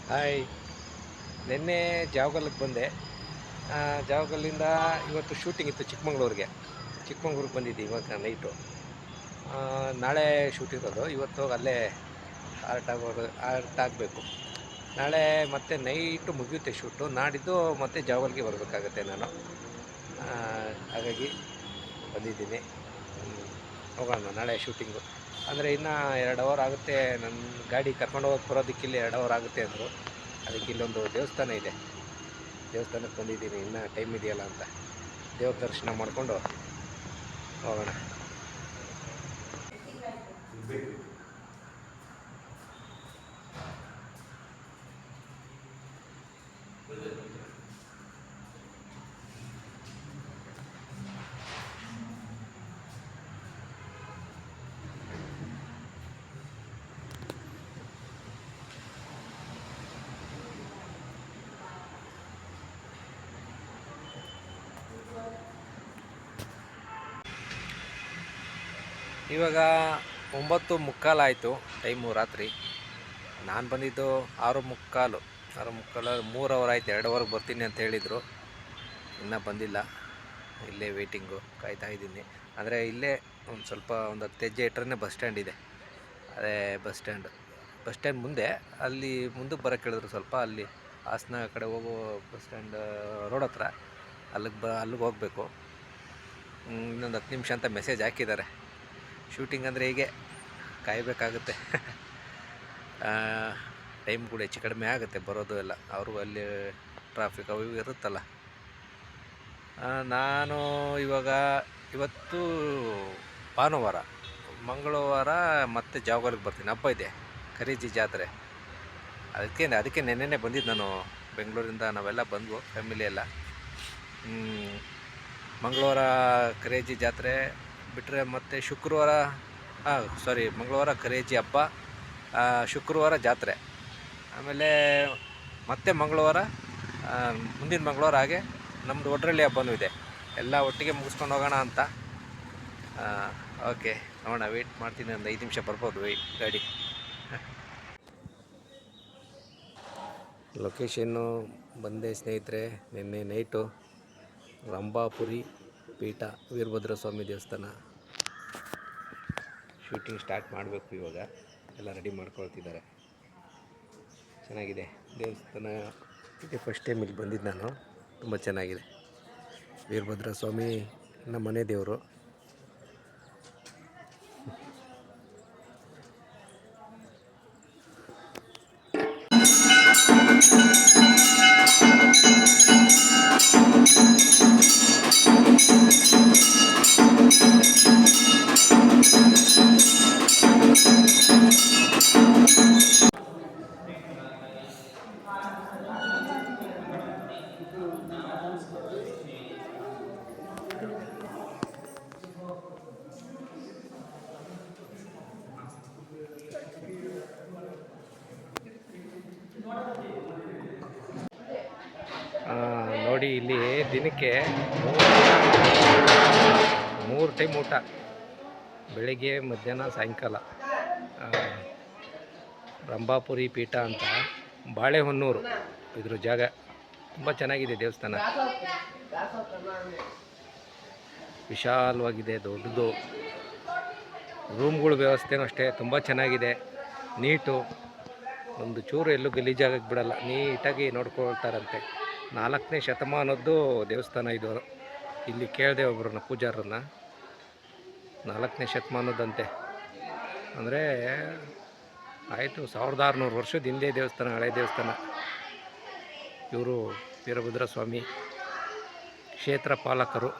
Hi, ನಿನ್ನೆ ಜಾವಗಲ್ಗೆ ಬಂದೆ. ಜಾವಗಲ್ಲಿಂದ ಇವತ್ತು ಶೂಟಿಂಗ್ ಇತ್ತು ಚಿಕ್ಕಮಂಗ್ಳೂರಿಗೆ ಬಂದಿದ್ದೆ ಇವಾಗ ನೈಟು. ನಾಳೆ ಶೂಟ್ ಇರೋದು, ಇವತ್ತು ಅಲ್ಲೇ ಆರ್ಟ್ ಆಗಬೇಕು. ನಾಳೆ ಮತ್ತೆ ನೈಟು ಮುಗಿಯುತ್ತೆ ಶೂಟು. ನಾಡಿದ್ದು ಮತ್ತೆ ಜಾವಗಲ್ಗೆ ಬರಬೇಕಾಗತ್ತೆ ನಾನು. ಹಾಗಾಗಿ ಬಂದಿದ್ದೀನಿ. ಹೋಗೋಣ ನಾಳೆ ಶೂಟಿಂಗು. ಅಂದರೆ ಇನ್ನೂ 2 ಅವರ್ ಆಗುತ್ತೆ. ನನ್ನ ಗಾಡಿ ಕರ್ಕೊಂಡು ಹೋಗಿ ಬರೋದಕ್ಕಿಲ್ಲಿ 2 ಅವರ್ ಆಗುತ್ತೆ ಅಂದರು. ಅದಕ್ಕೆ ಇಲ್ಲೊಂದು ದೇವಸ್ಥಾನ ಇದೆ, ದೇವಸ್ಥಾನಕ್ಕೆ ಬಂದಿದ್ದೀನಿ. ಇನ್ನೂ ಟೈಮ್ ಇದೆಯಲ್ಲ ಅಂತ ದೇವ್ರ ದರ್ಶನ ಮಾಡಿಕೊಂಡು ಹೋಗೋಣ. ಇವಾಗ 9:15 ಆಯಿತು ಟೈಮು, ರಾತ್ರಿ. ನಾನು ಬಂದಿದ್ದು 6:15, 3 ಅವರ್ ಆಯಿತು. 2 ಅವರ್ಗೆ ಬರ್ತೀನಿ ಅಂತ ಹೇಳಿದರು, ಇನ್ನೂ ಬಂದಿಲ್ಲ. ಇಲ್ಲೇ ವೆಯ್ಟಿಂಗು, ಕಾಯ್ತಾ ಇದ್ದೀನಿ. ಅಂದರೆ ಇಲ್ಲೇ ಒಂದು ಸ್ವಲ್ಪ 10 ಹೆಜ್ಜೆ ಇಟ್ಟರೆ ಬಸ್ ಸ್ಟ್ಯಾಂಡ್ ಇದೆ. ಅದೇ ಬಸ್ ಸ್ಟ್ಯಾಂಡ್ ಮುಂದೆ, ಅಲ್ಲಿ ಮುಂದಕ್ಕೆ ಬರೋಕ್ಕೆ ಹೇಳಿದ್ರು. ಸ್ವಲ್ಪ ಅಲ್ಲಿ ಹಾಸನ ಕಡೆ ಹೋಗೋ ಬಸ್ ಸ್ಟ್ಯಾಂಡ್ ರೋಡ್ ಹತ್ರ ಅಲ್ಲಿಗೆ ಹೋಗಬೇಕು. ಇನ್ನೊಂದು 10 ನಿಮಿಷ ಅಂತ ಮೆಸೇಜ್ ಹಾಕಿದ್ದಾರೆ. ಶೂಟಿಂಗ್ ಅಂದರೆ ಹೀಗೆ ಕಾಯಬೇಕಾಗುತ್ತೆ. ಟೈಮ್ ಕೂಡ ಹೆಚ್ಚು ಕಡಿಮೆ ಆಗುತ್ತೆ ಬರೋದು ಎಲ್ಲ. ಅವರು ಅಲ್ಲಿ ಟ್ರಾಫಿಕ್ ಅವು ಇರುತ್ತಲ್ಲ. ನಾನು ಇವತ್ತು ಭಾನುವಾರ, ಮಂಗಳವಾರ ಮತ್ತೆ ಜಾವಗಲ್ಗೆ ಬರ್ತೀನಿ. ಹಬ್ಬ ಇದೆ, ಕರೇಜಿ ಜಾತ್ರೆ. ಅದಕ್ಕೆ ನೆನ್ನೆನೇ ಬಂದಿದ್ದು ನಾನು ಬೆಂಗಳೂರಿಂದ. ನಾವೆಲ್ಲ ಬಂದ್ವು, ಫ್ಯಾಮಿಲಿ ಎಲ್ಲ. ಮಂಗಳವಾರ ಕರೇಜಿ ಜಾತ್ರೆ ಬಿಟ್ಟರೆ ಮತ್ತೆ ಶುಕ್ರವಾರ, ಮಂಗಳವಾರ ಕರೇಜಿ ಹಬ್ಬ, ಶುಕ್ರವಾರ ಜಾತ್ರೆ, ಆಮೇಲೆ ಮತ್ತೆ ಮಂಗಳವಾರ, ಮುಂದಿನ ಮಂಗಳವಾರ ಹಾಗೆ ನಮ್ಮದು ಒಡ್ರಳ್ಳಿ ಹಬ್ಬನೂ ಇದೆ. ಎಲ್ಲ ಒಟ್ಟಿಗೆ ಮುಗಿಸ್ಕೊಂಡು ಹೋಗೋಣ ಅಂತ. ಓಕೆ, ನೋಡೋಣ, ವೆಯ್ಟ್ ಮಾಡ್ತೀನಿ. ಒಂದು 5 ನಿಮಿಷ ಬರ್ಬೋದು ಗಾಡಿ. ಲೊಕೇಶನ್ನು ಬಂದೆ ಸ್ನೇಹಿತರೆ. ನಿನ್ನೆ ನೈಟು ರಂಭಾಪುರಿ ಪೀಠ ವೀರಭದ್ರ ಸ್ವಾಮಿ ದೇವಸ್ಥಾನ ಶೂಟಿಂಗ್ ಸ್ಟಾರ್ಟ್ ಮಾಡಬೇಕು. ಇವಾಗ ಎಲ್ಲ ರೆಡಿ ಮಾಡ್ಕೊಳ್ತಿದ್ದಾರೆ. ಚೆನ್ನಾಗಿದೆ ದೇವಸ್ಥಾನ. ಇದೆ, ಫಸ್ಟ್ ಟೈಮ್ ಇಲ್ಲಿ ಬಂದಿದ್ದು ನಾನು. ತುಂಬ ಚೆನ್ನಾಗಿದೆ. ವೀರಭದ್ರ ಸ್ವಾಮಿ ನಮ್ಮ ಮನೆ ದೇವರು. ನೋಡಿ, ಇಲ್ಲಿ ದಿನಕ್ಕೆ 3 ಟೈಮ್ ಊಟ, ಬೆಳಗ್ಗೆ, ಮಧ್ಯಾಹ್ನ, ಸಾಯಂಕಾಲ. ರಂಭಾಪುರಿ ಪೀಠ ಅಂತ, ಬಾಳೆಹೊನ್ನೂರು ಇದ್ರ ಜಾಗ. ತುಂಬ ಚೆನ್ನಾಗಿದೆ ದೇವಸ್ಥಾನ, ವಿಶಾಲವಾಗಿದೆ, ದೊಡ್ಡದು. ರೂಮ್ಗಳ ವ್ಯವಸ್ಥೆನೂ ಅಷ್ಟೇ ತುಂಬ ಚೆನ್ನಾಗಿದೆ, ನೀಟು. ಒಂದು ಚೂರು ಎಲ್ಲೂ ಗಲೀಜಾಗಕ್ಕೆ ಬಿಡಲ್ಲ, ನೀಟಾಗಿ ನೋಡ್ಕೊಳ್ತಾರಂತೆ. 4ನೇ ಶತಮಾನದ್ದು ದೇವಸ್ಥಾನ ಇದು. ಇಲ್ಲಿ ಕೇಳಿದೆ ಒಬ್ಬರನ್ನ, ಪೂಜಾರನ್ನ, 4ನೇ ಶತಮಾನದಂತೆ. ಅಂದರೆ ಆಯಿತು 1600 ವರ್ಷದ ಹಿಂದೆ ದೇವಸ್ಥಾನ, ಹಳೆ ದೇವಸ್ಥಾನ. ಇವರು ವೀರಭದ್ರ ಸ್ವಾಮಿ ಕ್ಷೇತ್ರ ಪಾಲಕರು.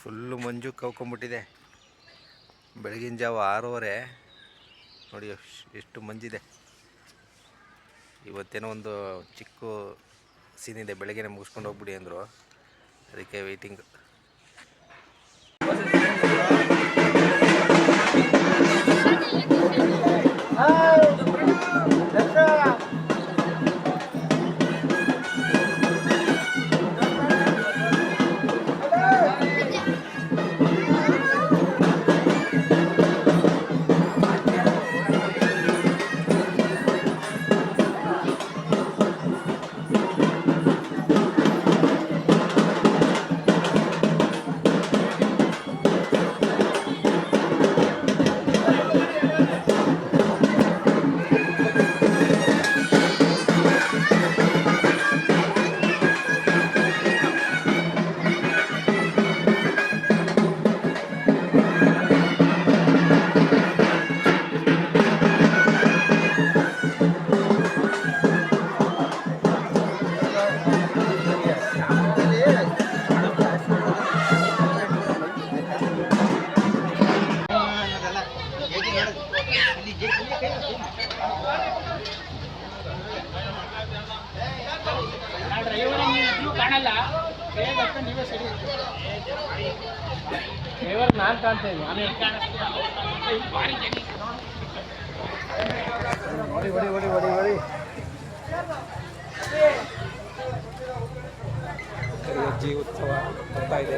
ಫುಲ್ಲು ಮಂಜು ಕವ್ಕೊಂಬಿಟ್ಟಿದೆ. ಬೆಳಗಿನ ಜಾವ 6:30. ನೋಡಿ ಎಷ್ಟು ಮಂಜಿದೆ. ಇವತ್ತೇನೋ ಒಂದು ಚಿಕ್ಕ ಸೀನ್ ಇದೆ, ಬೆಳಗ್ಗೆನೇ ಮುಗಿಸ್ಕೊಂಡು ಹೋಗ್ಬಿಡಿ ಅಂದರು. ಅದಕ್ಕೆ ವೆಯ್ಟಿಂಗ್. ನಾನು ಕಾಣ್ತಾ ಇದ್ದೀನಿ ಹೊಡಿ ಹೊಡಿ ಹೊಡಿ ಹೊಡಿ ಹೊಡಿ ಅಜ್ಜಿ ಉತ್ಸವ ಬರ್ತಾ ಇದೆ.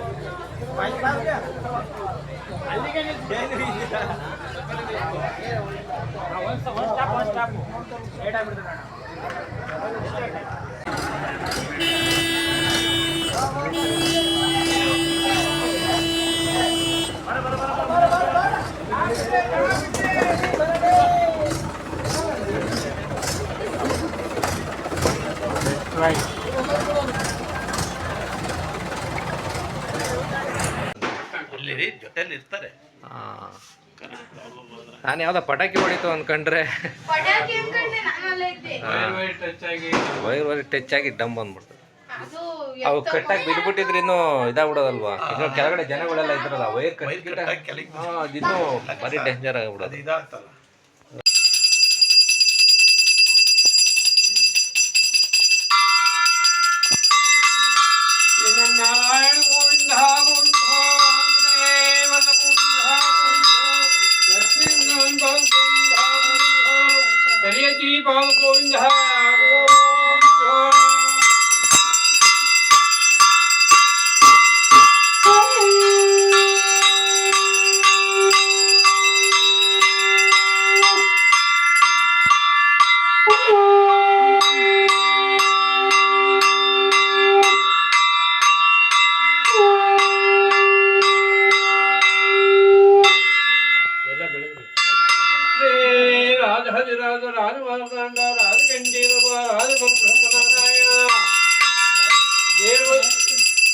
ಇಲ್ಲಿ ಜೊತೆಲಿ ಇರ್ತಾರೆ. ನಾನು ಯಾವ್ದೋ ಪಟಾಕಿ ಹೊಡಿತು ಅಂದ್ಕೊಂಡ್ರೆ ವೈರ್ ಟಚ್ ಆಗಿ ಡಮ್ ಬಂದ್ಬಿಡ್ತದೆ. ಅವು ಕಟ್ಟಾಗಿ ಬಿದ್ಬಿಟ್ಟಿದ್ರೆ ಇನ್ನೂ ಇದಾಗ್ಬಿಡೋದಲ್ವಾ? ಇನ್ನು ಕೆಳಗಡೆ ಜನಗಳೆಲ್ಲ ಇದ್ರಲ್ಲ, ವೈರ್ ಅದಿನ್ನೂ ಭಾರಿ ಡೇಂಜರ್ ಆಗಿಬಿಡೋದು. ಇದಾಗ್ತಲ್ಲ. ನಾರಾಯಣ ಗೋವಿಂದ ಗೋವಿಂದ ಗೋವಿಂದ ರಾಜ ರಾಜಮಾರ್ತಾಂಡ ರಾಜಗಂಡೀರವ ರಾಜಬ್ರಹ್ಮನಾರಾಯಣ ದೇವ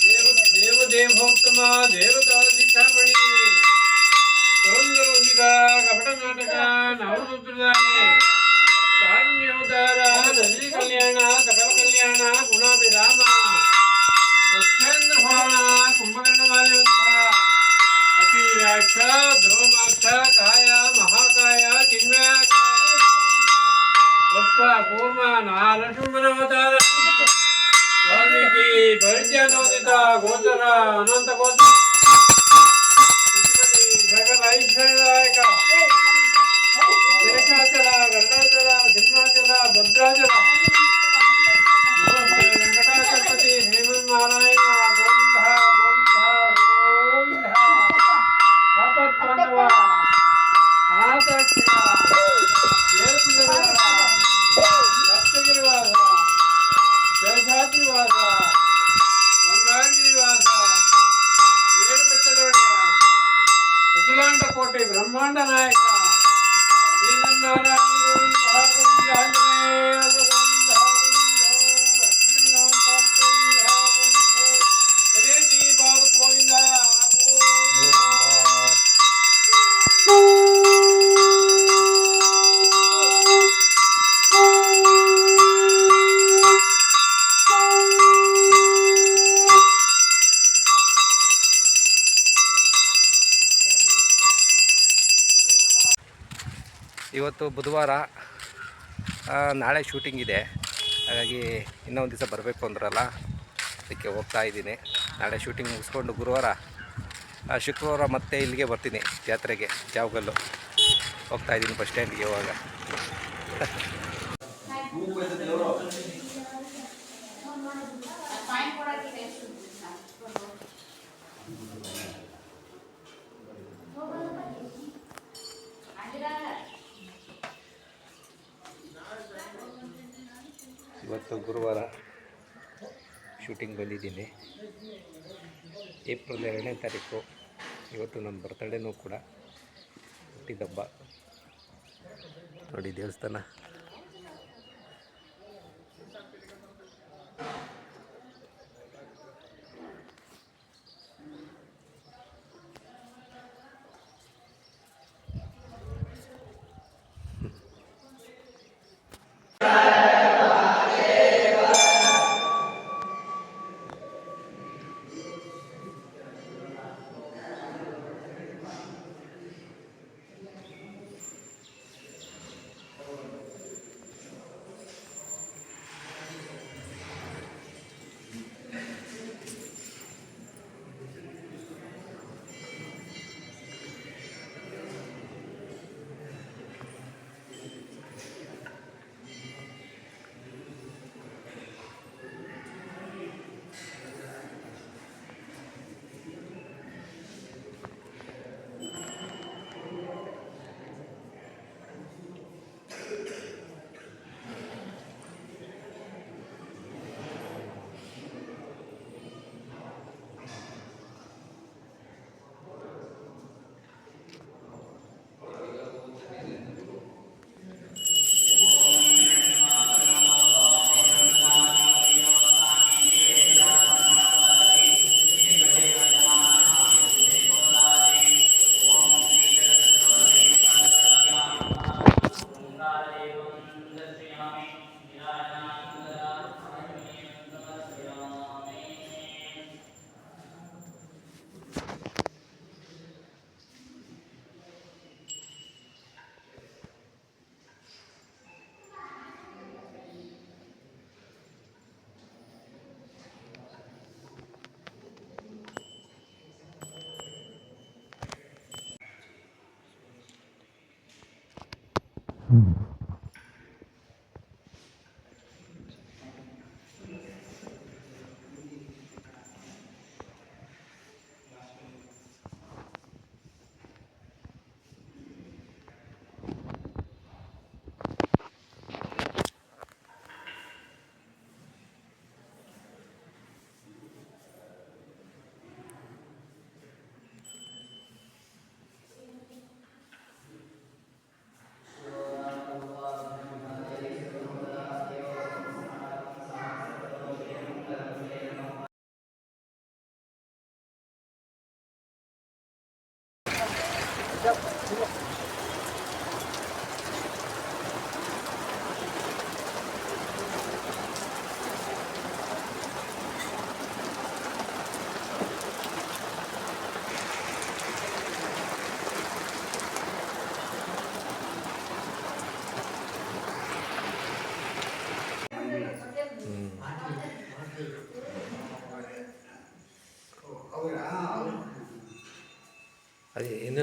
ದೇವ ದೇವ ದೇವೋತ್ತಮ ದೇವತಾ ಶಿಖಾಮಣಿ ಪುರಂದರೋಗಿಗ ಕಪಟ ನಾಟಕ ನವರುದ್ರದಾನೆ ಕಾರುಣ್ಯವತಾರ ನದಿ ಕಲ್ಯಾಣ ಸಕಲ ಕಲ್ಯಾಣ ಗುಣಾಭಿರಾಮ ಸತ್ಯೇಂದ್ರ ಭಾವನ ಕುಂಭಕರ್ಣ ಮಾಲ್ಯವಂತ ಅತಿವ್ಯಾಕ್ಷ ಧ್ರುವಮಾಕ್ಷ ಕಾಯ ಮಹಾಕಾಯ ಚಿನ್ಮಯ ವತ್ಸ ಕೂರ್ಮ ನರಸಿಂಹನವತಾರ ಸ್ವಾಮೀಜಿ ಪರಿಚಯನೋದಿತ ಗೋಚರ ಅನಂತ ಗೋಚರ ಸಕಲ ಐಶ್ವರ್ಯದಾಯಕ ಶೇಷಾಚಲ ಗರುಡಾಚಲ ಸಿಂಹಾಚಲ ಭದ್ರಾಚಲ ನಮಸ್ತೆ ವೆಂಕಟಾಚಲಪತಿ ಶ್ರೀಮನ್ನಾರಾಯಣ ಗೋವಿಂದ ಗೋವಿಂದ ಗೋವಿಂದ ಆಪತ್ಪಾಂಡವ ಅನಾಥರಕ್ಷಕ ಸಪ್ತಗಿರಿವಾಸ ಶೇಷಾದ್ರಿವಾಸ ಗಂಗಾಗಿರಿವಾಸ ಏಳು ಬೆಟ್ಟದೊಡೆಯ ಅಖಿಲಾಂಡ ಕೋಟೆ ಬ್ರಹ್ಮಾಂಡ ನಾಯಕ ಶ್ರೀಮನ್ನಾರಾಯಣ ಗೋವಿಂದ ಗೋವಿಂದ ಆಂಜನೇಯ ಗೋವಿಂದ ಗೋವಿಂದ ಲಕ್ಷ್ಮೀನಾಥ ಗೋವಿಂದ ಗೋವಿಂದ ಹರೇಜಿ ಬಾಬು ಗೋವಿಂದ ಇವತ್ತು ಬುಧವಾರ, ನಾಳೆ ಶೂಟಿಂಗ್ ಇದೆ. ಹಾಗಾಗಿ ಇನ್ನೊಂದು ದಿವಸ ಬರಬೇಕು ಅಂದ್ರಲ್ಲ, ಅದಕ್ಕೆ ಹೋಗ್ತಾ ಇದ್ದೀನಿ. ನಾಳೆ ಶೂಟಿಂಗ್ ಮುಗಿಸ್ಕೊಂಡು ಗುರುವಾರ ಶುಕ್ರವಾರ ಮತ್ತೆ ಇಲ್ಲಿಗೆ ಬರ್ತೀನಿ ಜಾತ್ರೆಗೆ. ಜಾವಗಲ್ಲು ಹೋಗ್ತಾ ಇದ್ದೀನಿ ಬಸ್ ಸ್ಟ್ಯಾಂಡ್ಗೆ. ಇವಾಗ ಇವತ್ತು ಗುರುವಾರ ಶೂಟಿಂಗ್ ಬಂದಿದ್ದೀನಿ. ಏಪ್ರಿಲ್ 2ನೇ ತಾರೀಕು. ಇವತ್ತು ನನ್ನ ಬರ್ತಡೇನೂ ಕೂಡ, ಹುಟ್ಟಿದಬ್ಬ. ನೋಡಿ ದೇವಸ್ಥಾನ.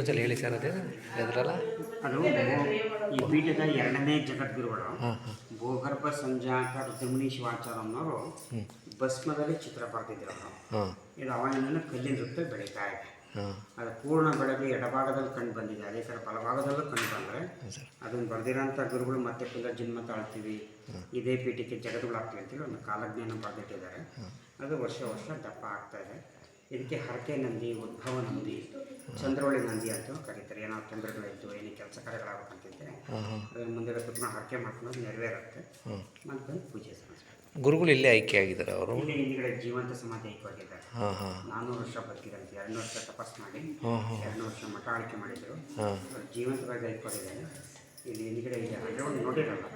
ಇನ್ನೊಂದ್ಸಲ ಹೇಳಿ ಸರ್ ಅದೇ ಎದ್ರಲ್ಲ. ಅದು ಈ ಪೀಠದ ಎರಡನೇ ಜಗದ್ಗುರುಗಳು ಹಾಂ ಹಾಂ ಭೂಗರ್ಭ ಸಂಜಾತ ರುದ್ರಮುನಿ ಶಿವಾಚಾರ್ಯನವರು ಭಸ್ಮದಲ್ಲಿ ಚಿತ್ರ ಬರೆದಿದ್ರು ಅವರು. ಹಾಂ ಇದು ಅವಾಗಿಂದ ಕಲ್ಲಿನ ರೂಪದಲ್ಲಿ ಬೆಳೀತಾ ಇದೆ. ಹಾಂ ಅದು ಪೂರ್ಣ ಬೆಳಗ್ಗೆ ಎಡಭಾಗದಲ್ಲಿ ಕಂಡು ಬಂದಿದೆ, ಅದೇ ಥರ ಬಲಭಾಗದಲ್ಲೂ ಕಂಡು ಬಂದರೆ ಸರ್ ಅದನ್ನು ಬರೆದಿರೋಂಥ ಗುರುಗಳು ಮತ್ತೆ ಪುನರ್ಜನ್ಮ ತಾಳ್ತೀವಿ, ಇದೇ ಪೀಠಕ್ಕೆ ಜಗದ್ಗುಳಾಗ್ತೀವಿ ಅಂತೇಳಿ ಒಂದು ಕಾಲಜ್ಞಾನ ಬರೆದಿಟ್ಟಿದ್ದಾರೆ. ಅದು ವರ್ಷ ವರ್ಷ ದಪ್ಪ ಆಗ್ತಾ ಇದೆ. ಇದಕ್ಕೆ ಹರಕೆ ನಂದಿ, ಉದ್ಭವ ನಂದಿ, ಚಂದ್ರವಳ್ಳಿ ನಂದಿ ಅಂತ ಕರೀತಾರೆ. ಏನೋ ತೊಂದರೆಗಳಿದ್ದು ಏನೇ ಕೆಲಸ ಕಾರ್ಯಗಳಾಗಬೇಕಂತಿದ್ದರೆ ಅದನ್ನು ಮುಂದೆ ಕುತ್ಕೊಂಡು ಹರಕೆ ಮಾಡ್ಕೊಂಡು ನೆರವೇರುತ್ತೆ. ಮತ್ತು ಬಂದು ಪೂಜೆ ಸಲ್ಲಿಸ್ಬೇಕು. ಗುರುಗಳು ಇಲ್ಲೇ ಆಯ್ಕೆ ಆಗಿದ್ದಾರೆ ಅವರು. ಇಲ್ಲಿ ಹಿಂದ್ಗಡೆ ಜೀವಂತ ಸಮಾಧಿ ಐಕ್ಯವಾಗಿದ್ದಾರೆ. ಹಾಂ ಹಾಂ 400 ವರ್ಷ ಬದುಕಿದಂತೆ, 200 ವರ್ಷ ತಪಸ್ ಮಾಡಿ ಹಾಂ ಹಾಂ 200 ವರ್ಷ ಮಠ ಆಳ್ಕೆ ಮಾಡಿದರು. ಹಾಂ ಜೀವಂತವಾಗಿ ಐಕ್ಯವಾಗಿದ್ದಾರೆ. ಇಲ್ಲಿ ಹಿಂದ್ಗಡೆ ಇದೆ, ಅದರಲ್ಲಿ ನೋಡಿರಲ್ಲ,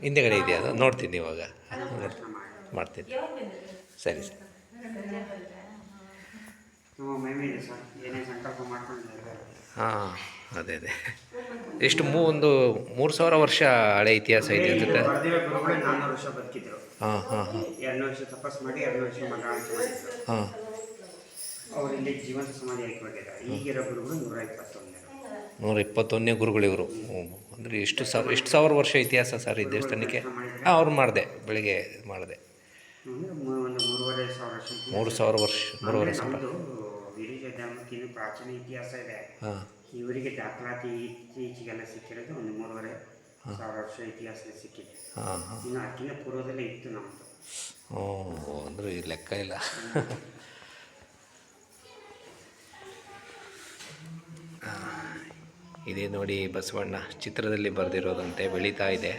ಹಿಂದೆಗಡೆ ಇದೆಯಾ ಅದು? ನೋಡ್ತೀನಿ ಇವಾಗ, ದರ್ಶನ ಮಾಡಿ ಮಾಡ್ತೀನಿ. ಸರಿ ಸರ್. ನಮ್ಮ ಮಹಿಮೆ ಇದೆ ಸರ್, ಏನೇ ಸಂಕಲ್ಪ ಮಾಡ್ಕೊಂಡು ನೆರವೇರುತ್ತೆ. ಹಾಂ ಅದೇ ಅದೇ. ಎಷ್ಟು ಒಂದು 3000 ವರ್ಷ ಹಳೆ ಇತಿಹಾಸ ಇದೆ ಅನ್ಸುತ್ತೆ. ಬರೆದಿರೋ ಗುರುಗಳೇ 400 ವರ್ಷ ಬದುಕಿದ್ರು. ಹಾಂ ಹಾಂ ಹಾಂ 200 ವರ್ಷ ತಪಸ್ ಮಾಡಿ 200 ವರ್ಷ ಮಠ ಆಳ್ಕೆ ಮಾಡಿದ್ರು. ಹಾಂ ಅವರು ಇಲ್ಲಿ ಜೀವಂತ ಸಮಾಧಿ ಐಕ್ಯವಾಗಿದ್ದಾರೆ. ಈಗಿರೋ ಗುರುಗಳು 121. 121ನೇ ಗುರುಗಳಿವರು. ಅಂದರೆ ಎಷ್ಟು ಸಾವಿರ ವರ್ಷ ಇತಿಹಾಸ ಸರ್ ಈ ದೇವಸ್ಥಾನಕ್ಕೆ? ಹಾಂ ಅವ್ರು ಮಾಡಿದೆ, ಬೆಳಿಗ್ಗೆ ಮಾಡಿದೆ. ಒಂದು 3,500 ವರ್ಷ. 3,000 ವರ್ಷ, 3,500 ಸಾವಿರ. ನಮ್ಮದು ವಿರಿಜ ಧರ್ಮಕ್ಕೆ ಇನ್ನೂ ಪ್ರಾಚೀನ ಇತಿಹಾಸ ಇದೆ. ಹಾಂ ಇವರಿಗೆ ದಾಖಲಾತಿ ಇತ್ತೀಚೆಗೆಲ್ಲ ಸಿಕ್ಕಿರೋದು ಒಂದು 3,500 ವರ್ಷ ಇತಿಹಾಸ ಸಿಕ್ಕಿದೆ. ಹಾಂ ಹಾಂ ಇನ್ನು ಅದಕ್ಕಿಂತ ಪೂರ್ವದಲ್ಲೇ ಇತ್ತು ನಮ್ಮದು. ಓ ಅಂದರೆ ಲೆಕ್ಕ ಇಲ್ಲ. ಇದೇ ನೋಡಿ ಬಸವಣ್ಣ ಚಿತ್ರದಲ್ಲಿ ಬರೆದಿರೋದಂತೆ ಬೆಳೀತಾ ಇದೆ.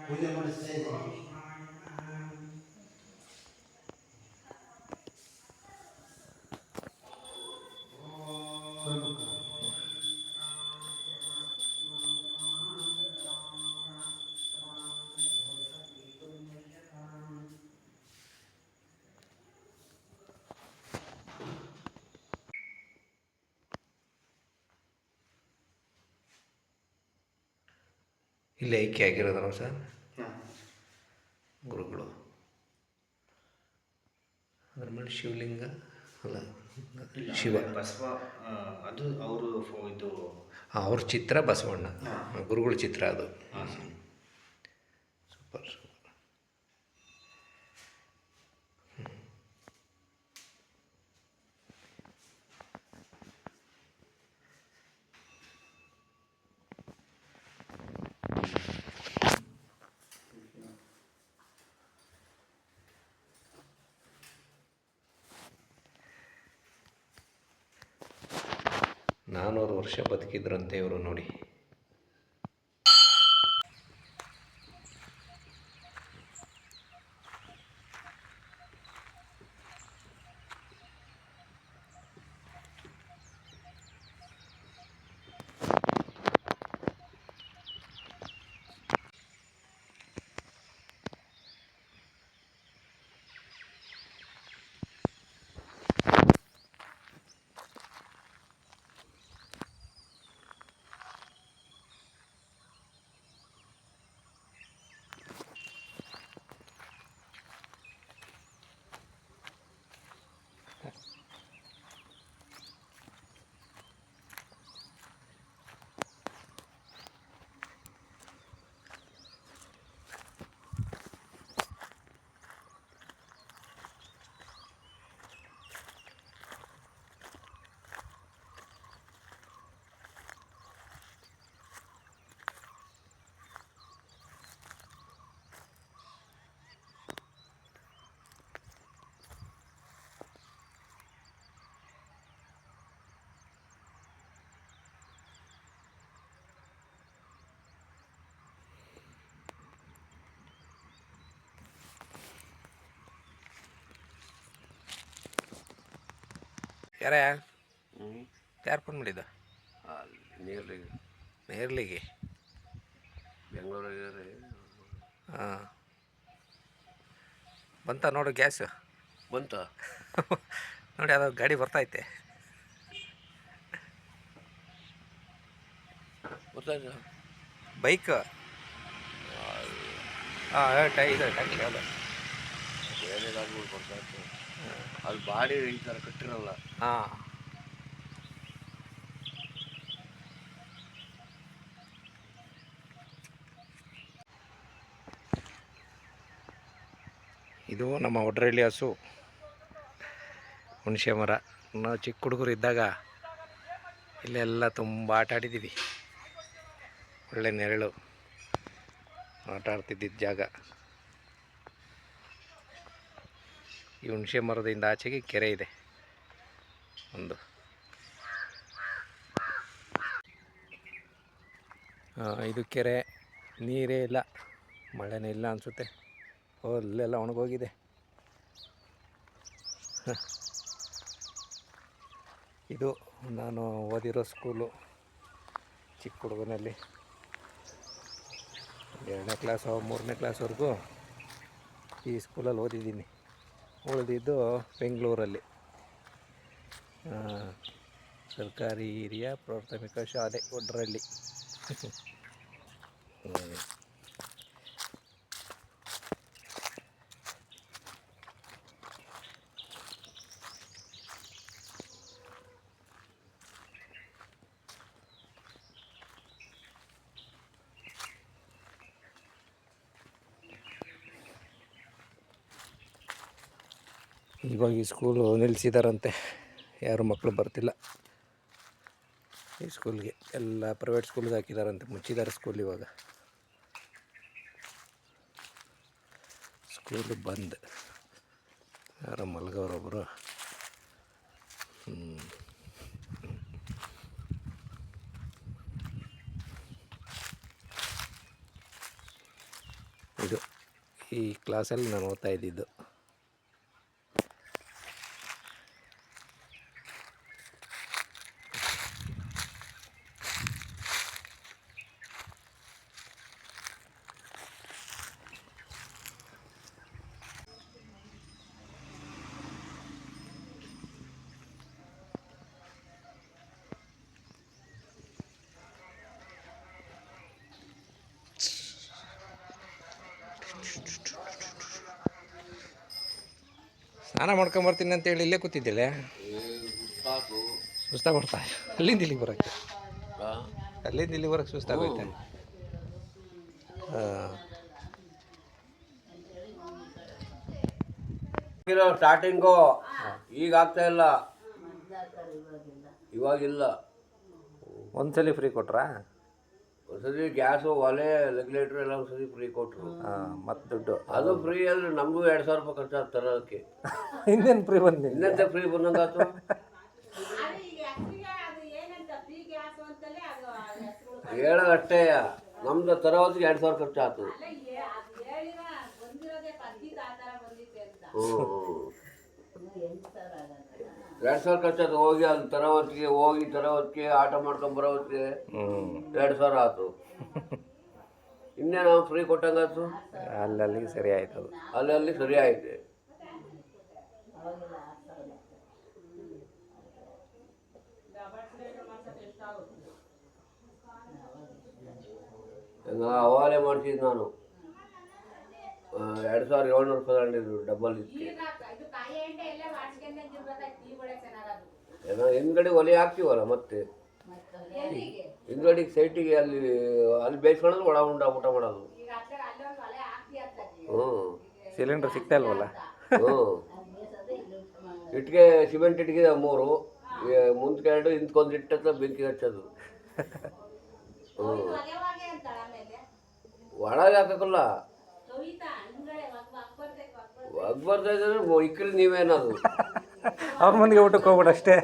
ಪೂಜೆ ಮಾಡಿಸ್ತಾ ಇದ್ದೀನಿ. ಇಲ್ಲಿ ಐಕ್ಯ ಆಗಿರೋದಲ್ಲ ಸರ್ ಗುರುಗಳು. ಅದ್ರ ಮೇಲೆ ಶಿವಲಿಂಗ ಅಲ್ಲ, ಶಿವ ಬಸವ, ಅದು ಅವರು ಇದು ಅವ್ರ ಚಿತ್ರ ಬಸವಣ್ಣ, ಗುರುಗಳ ಚಿತ್ರ ಅದು. Super super. ನಾನ್ನೂರು ವರ್ಷ ಬದುಕಿದ್ರಂತೆ ಇವರು ನೋಡಿ. ಯಾರು ಫೋನ್ ಮಾಡಿದ್ದು? ನೀರ್ಲಿಗೆ ನೇರ್ಲಿಗೆ. ಬೆಂಗಳೂರಿಗೆ ಹಾಂ, ಬಂತ ನೋಡು ಗ್ಯಾಸು. ಬಂತ ನೋಡಿ ಅದು ಗಾಡಿ ಬರ್ತೈತೆ. ಗೊತ್ತಾಯ್ತು. ಬೈಕ್. ಹಾಂ, ಇದು ಟ್ಯಾಂಕ್ ಯಾವುದು? ಬೇರೆ ಗಾಡಿಗಳು ಗೊತ್ತಾಯ್ತು. ಅದು ಬಾಡಿ ಈ ಥರ ಕಟ್ಟಿರಲ್ಲ. ಹಾಂ, ಇದು ನಮ್ಮ ಒಡ್ರಳ್ಳಿ ಹಸು, ಹುಣಸೆ ಮರ. ನಾವು ಚಿಕ್ಕ ಹುಡುಗರು ಇದ್ದಾಗ ಇಲ್ಲೆಲ್ಲ ತುಂಬ ಆಟ ಆಡಿದ್ದೀವಿ. ಒಳ್ಳೆ ನೆರಳು, ಆಟ ಆಡ್ತಿದ್ದಿದ್ದ ಜಾಗ. ಈ ಹುಣಸೆ ಮರದಿಂದ ಆಚೆಗೆ ಕೆರೆ ಇದೆ ಒಂದು. ಇದು ಕೆರೆ, ನೀರೇ ಇಲ್ಲ, ಮಳೆನೇ ಇಲ್ಲ ಅನಿಸುತ್ತೆ. ಅಲ್ಲೆಲ್ಲ ಒಣಗೋಗಿದೆ. ಇದು ನಾನು ಓದಿರೋ ಸ್ಕೂಲು. ಚಿಕ್ಕ ಹುಡುಗನಲ್ಲಿ 2ನೇ ಕ್ಲಾಸು 3ನೇ ಕ್ಲಾಸ್ವರೆಗೂ ಈ ಸ್ಕೂಲಲ್ಲಿ ಓದಿದ್ದೀನಿ. ಉಳಿದಿದ್ದು ಬೆಂಗಳೂರಲ್ಲಿ ಸರ್ಕಾರಿ ಹಿರಿಯ ಪ್ರಾಥಮಿಕ ಶಾಲೆ ಒಡ್ರಳ್ಳಿ. ಇವಾಗ ಈ ಸ್ಕೂಲು ನಿಲ್ಲಿಸಿದಾರಂತೆ, ಯಾರು ಮಕ್ಕಳು ಬರ್ತಿಲ್ಲ ಈ ಸ್ಕೂಲ್ಗೆ. ಎಲ್ಲ ಪ್ರೈವೇಟ್ ಸ್ಕೂಲ್ಗೆ ಹಾಕಿದಾರಂತೆ, ಮುಚ್ಚಿದ್ದಾರೆ ಸ್ಕೂಲ್ ಇವಾಗ. ಸ್ಕೂಲು ಬಂದ್. ಯಾರೋ ಮಲ್ಗವ್ರೊಬ್ಬರು. ಇದು ಈ ಕ್ಲಾಸಲ್ಲಿ ನಾನು ಓದ್ತಾ ಇದ್ದಿದ್ದು. ಸ್ನಾನ ಮಾಡ್ಕೊಂಬರ್ತೀನಿ ಅಂತೇಳಿ ಇಲ್ಲೇ ಕೂತಿದ್ದಿಲ್ಲ, ಸುಸ್ತಾಗ್ಬಿಡ್ತಾ. ಅಲ್ಲಿಂದ ಇಲ್ಲಿಗೆ ಬರೋಕ್ಕೆ, ಅಲ್ಲಿಂದ ಇಲ್ಲಿಗೆ ಬರೋಕ್ಕೆ ಸುಸ್ತಾಗೋಯ್ತೆ. ಸ್ಟಾರ್ಟಿಂಗು ಈಗ ಆಗ್ತಾ ಇಲ್ಲ, ಇವಾಗಿಲ್ಲ. ಒಂದ್ಸಲಿ ಫ್ರೀ ಕೊಟ್ರಾ? ಒಂದ್ಸತಿ ಗ್ಯಾಸು ಒಲೆ ರೆಗ್ಯುಲೇಟ್ರ್ ಎಲ್ಲ ಒಂದ್ಸತಿ ಫ್ರೀ ಕೊಟ್ಟರು. ಮತ್ತು ದುಡ್ಡು ಅದು ಫ್ರೀ ಅಂದ್ರೆ ನಮಗೂ 2,000 ರೂಪಾಯಿ ಖರ್ಚಾಗ್ತದೆ ತರೋದಕ್ಕೆ. ಇನ್ನೇನು ಫ್ರೀ ಬಂದಿಲ್ಲ, ಇನ್ನಂತೆ ಫ್ರೀ ಬಂದಂಗಾಯ್ತು. ಹೇಳೋದಷ್ಟೇ, ನಮ್ದು ತರೋ ಹೊತ್ತಿಗೆ 2,000 ಖರ್ಚಾಯ್ತು. ಹ್ಞೂ 2,000 ಖರ್ಚಾಯ್ತು. ಹೋಗಿ ಅಲ್ಲಿ ತರೋ ಹೊತ್ತಿಗೆ ಆಟ ಮಾಡ್ಕೊಂಬರೋ ಹೊತ್ತಿಗೆ 2,000 ಆಯ್ತು. ಇನ್ನೇ ನಾವು ಫ್ರೀ ಕೊಟ್ಟಂಗಾಯ್ತು. ಅಲ್ಲಿಗೆ ಸರಿ ಆಯ್ತು. ಅದು ಅಲ್ಲಿ ಸರಿ ಆಯ್ತು. ಅವಾಗಲೇ ಮಾಡ್ತಿದ್ದು ನಾನು. 2,700 ರೂಪಾಯಿ ತಗೊಂಡಿದ್ರು ಡಬ್ಬಲ್ ಇದಕ್ಕೆ. ಏನೋ ಹಿಂದ್ಗಡೆ ಒಲೆ ಹಾಕ್ತೀವಲ್ಲ, ಮತ್ತೆ ಹಿಂದ್ಗಡೆಗೆ ಸೈಟಿಗೆ ಅಲ್ಲಿ ಬೇಯಿಸ್ಕೊಳ್ಳೋದು, ಒಳ ಊಟ ಮಾಡೋದು. ಹ್ಞೂ ಸಿಲಿಂಡರ್ ಸಿಗ್ತಾ ಇಲ್ವಲ್ಲ. ಹ್ಞೂ ಇಟ್ಟಿಗೆ, ಸಿಮೆಂಟ್ ಇಟ್ಟಿಗೆ 3, ಮುಂದ್ಕೆ 2, ಹಿಂದ್ಕೊಂದು ಇಟ್ಟತ್ತ ಬೆಂಕಿ ಹಚ್ಚೋದು. ಹ್ಞೂ ಒಳಗೆ ಹಾಕಲ್ಲ, ಬರ್ತಾ ಇದ್ರೆ ಇಕ್ಕಲಿ ನೀವೇನದು. ಅವ್ರ ಮಂದಿಗೆ ಊಟಕ್ಕೆ ಹೋಗ್ಬಿಡು ಅಷ್ಟೇ.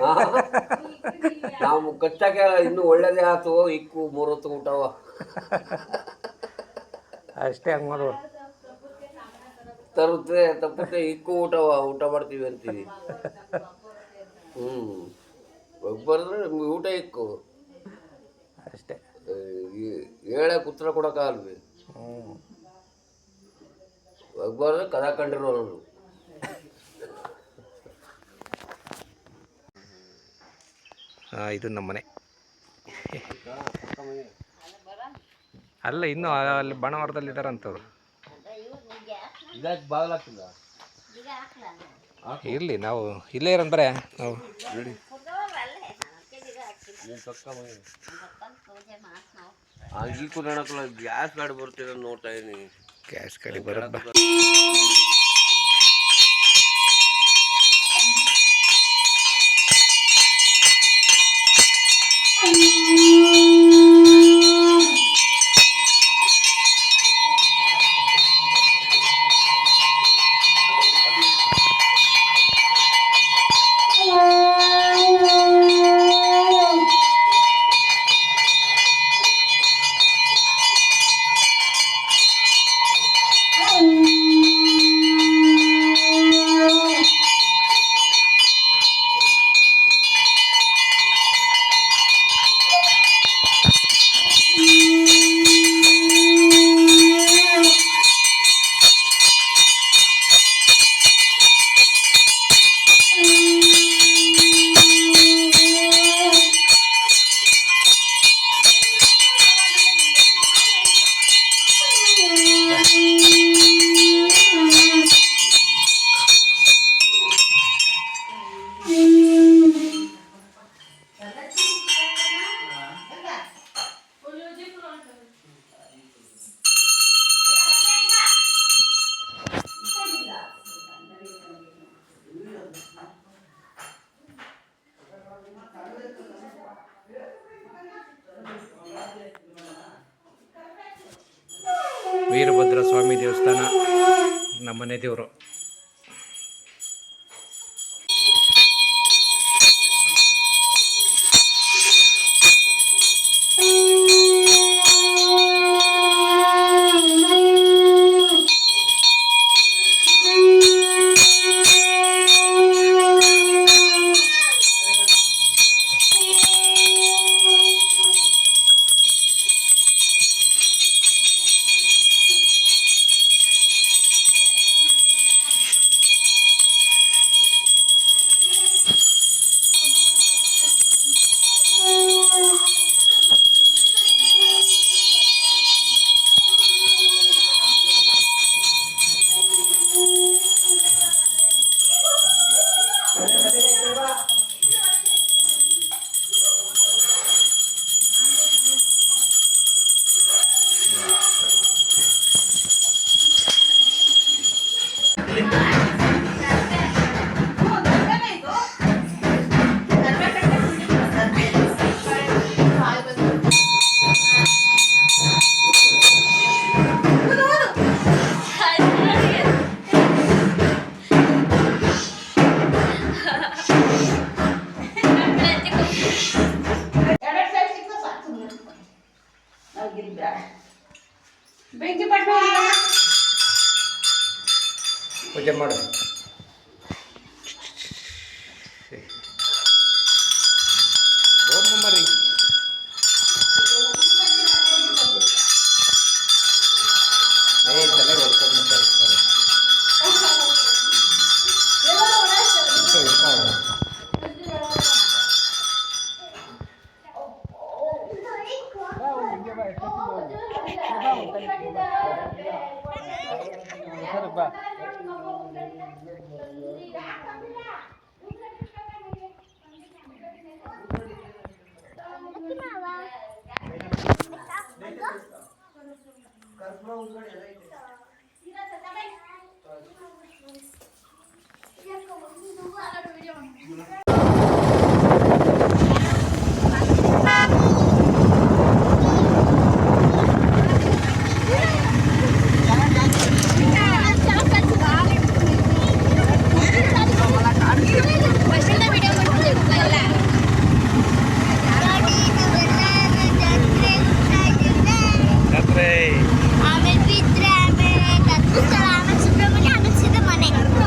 ನಾವು ಕಚ್ಚಾಕೆ ಇನ್ನೂ ಒಳ್ಳೇದೇ ಆಯ್ತು, ಇಕ್ಕು 3 ಹೊತ್ತು ಊಟವ ಅಷ್ಟೇ. ಹಂಗೆ ಮಾಡೋದು. ತಪ್ಪುತ್ತೆ ಇಕ್ಕು ಊಟ ಮಾಡ್ತೀವಿ ಅಂತೀವಿ. ಬರೆದ್ರೆ ನಿಮ್ಗೆ ಊಟ ಇಕ್ಕು ಅಷ್ಟೇ. ಹೇಳಕ್ಕೆ ಉತ್ತರ ಕೊಡೋಕ್ಕಾಗಲ್ವಿ. ಬರೆದ್ರೆ ಕದ ಕಂಡಿರೋನು. ಇದು ನಮ್ಮ ಮನೆ. ಅಲ್ಲ ಇನ್ನೂ ಅಲ್ಲಿ ಬಾಣವಾರದಲ್ಲಿ ಇದ್ದಾರಂತವ್ರು. ಇದಕ್ಕೆ ಬಾಗಿಲಾಗ್ತಿಲ್ಲ. ಇರಲಿ, ನಾವು ಇಲ್ಲೇ ಇರೋಣ. ನಾವು ನೋಡಿ ಅಲ್ಲಿ ಕುದಿಯೋಣಕ್ಕಲ್ಲ ಗ್ಯಾಸ್ ಗಾಡಿ ಬರ್ತೀರ ನೋಡ್ತಾ ಇದೀನಿ. ಗ್ಯಾಸ್ ಗಾಡಿ ಬರೋದು. ವೀರಭದ್ರ ಸ್ವಾಮಿ ದೇವಸ್ಥಾನ ನಮ್ಮನೆ ದೇವರು. ಪೂಜೆ ಮಾಡು. ಮರಿ ತಲೆ ಬಾ.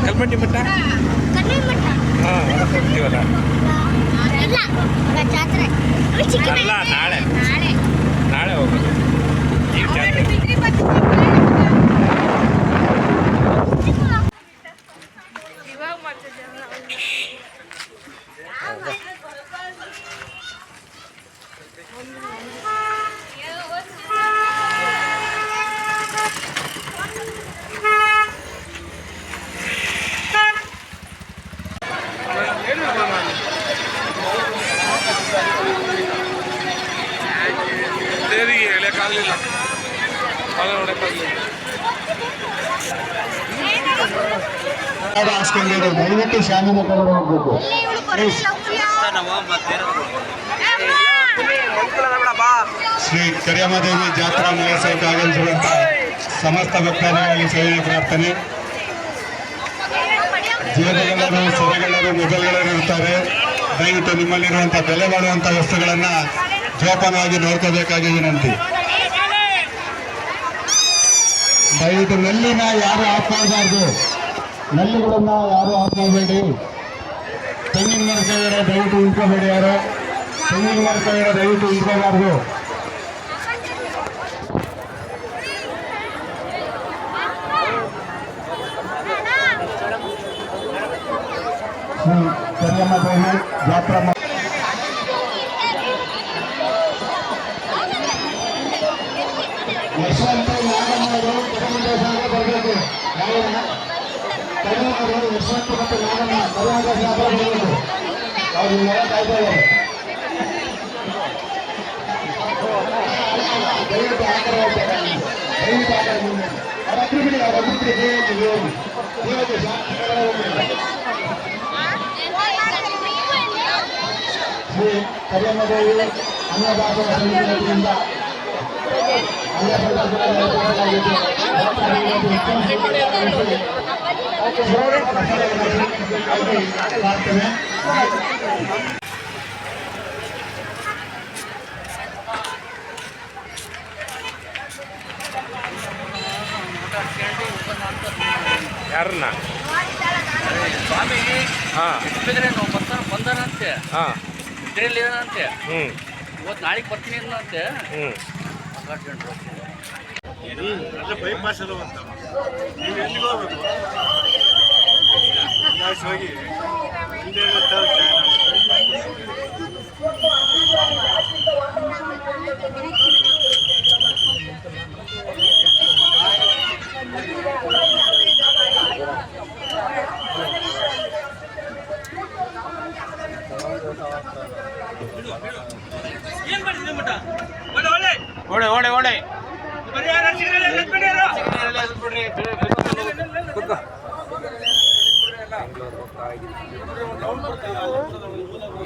ಕಲ್ಮಟ್ಟಿ ಮಠ ಹಾಂ ಹೋಗ್ತೀವಲ್ಲ. ಅಲ್ಲ ನಾಳೆ ನಾಳೆ ಹೋಗೋದು ಈಗ ಜಾತ್ರೆ. ದೇವರಿಗೆ ಎಳೆಯೋಕ್ಕಾಗಲಿಲ್ಲ, ಹೊಲ ನೋಡೋಕ್ಕಾಗಲಿಲ್ಲ. ಹಾಸ್ಕೊಂಡಿರೋ ದಯವಿಟ್ಟು ಶಾಮಿನ ಕಡೆ ಹೋಗ್ಬೇಕು. ಶ್ರೀ ಕರಿಯಮ್ಮದೇವಿ ಜಾತ್ರಾ ಮಹೋತ್ಸವಕ್ಕೆ ಆಗಮಿಸಿರುವಂತಹ ಸಮಸ್ತ ಭಕ್ತಾದಿಗಳಲ್ಲಿ ಸೇವೆಯ ಪ್ರಾರ್ಥನೆ. ಜೇಬುಗಳರು, ಸೆರೆಗಳರು, ಮೊಬೈಲ್ಗಳರು ಇರ್ತಾರೆ. ದಯವಿಟ್ಟು ನಿಮ್ಮಲ್ಲಿರುವಂತಹ ಬೆಲೆ ಬಾಳುವಂತಹ ವಸ್ತುಗಳನ್ನ ಜೋಪಾನವಾಗಿ ನೋಡ್ಕೋಬೇಕಾಗಿ ವಿನಂತಿ. ದಯವಿಟ್ಟು ನಲ್ಲಿನ ಯಾರು ಆಫ್ ಮಾಡಬಾರ್ದು, ನಲ್ಲಿಗಳನ್ನ ಯಾರು ಆಫ್ ಮಾಡಬೇಡಿ. ತೆಂಗಿನ ಮರ ಕೆಳಗಡೆ ದಯವಿಟ್ಟು ಇಳ್ಕೋಬೇಡಿ, ಯಾರು ತೆಂಗಿನ ಮರ ಕೆಳಗಡೆ ದಯವಿಟ್ಟು ಇಳ್ಕೋಬಾರ್ದು. ಶ್ರೀ ಕರಿಯಮ್ಮ ದೇವಿ ಜಾತ್ರಾ ಯಶವಂತ ನಾಗಮ್ಮವರು ಕರಿಮಂದೇಶ್ವರ ಬರಬೇಕು. ಕರಿಮಂದೇಶ್ವರ ಯಶವಂತ ಮತ್ತು ನಾಗಮ್ಮ ಕರಿಮಂದೇಶ್ವರ ಬರಬೇಕು. ಅವರು ಕಾಯ್ತಾ ಇದ್ದಾರೆ. ದಯವಿಟ್ಟು ಆಕರ ದಯವಿಟ್ಟು ಆಕರ ಅವರ ಅಗ್ರಿ ಬಿಡಿ, ಅವರ ಅಭಿವೃದ್ಧಿ ದೇವತೆ ಶ್ರೀ ಕರಿಯಮ್ಮ ದೇವಿ ಅನ್ನದಾಸರ ಸಮಿತಿಯಿಂದ ಪ್ರಾರ್ಥನೆ. ಯಾರನ್ನ? ಸ್ವಾಮಿ ಹಾಂ ಇಷ್ಟಿದ್ರೆ ನಾವು ಬಂದಾನಂತೆ, ಹಾಂ ಇದ್ರಲ್ಲಿ ಏನಂತೆ, ಹ್ಞೂ ಇವತ್ತು ನಾಳೆಗೆ ಬರ್ತೀನಿ ಅನ್ನಂತೆ. ಹ್ಞೂ ಬೈಪಾಸ್ ಅಲ್ಲ ಅಂತ ನೀವು ಎಲ್ಲಿಗೆ ಹೋಗ್ಬೇಕು? ಹೋಗಿ ಓಡೆ ಓಡೆ ಓಡೆ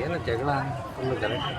ಏನು ಜಗಳ ಫುಲ್ಲು ಗಲಾಟೆ.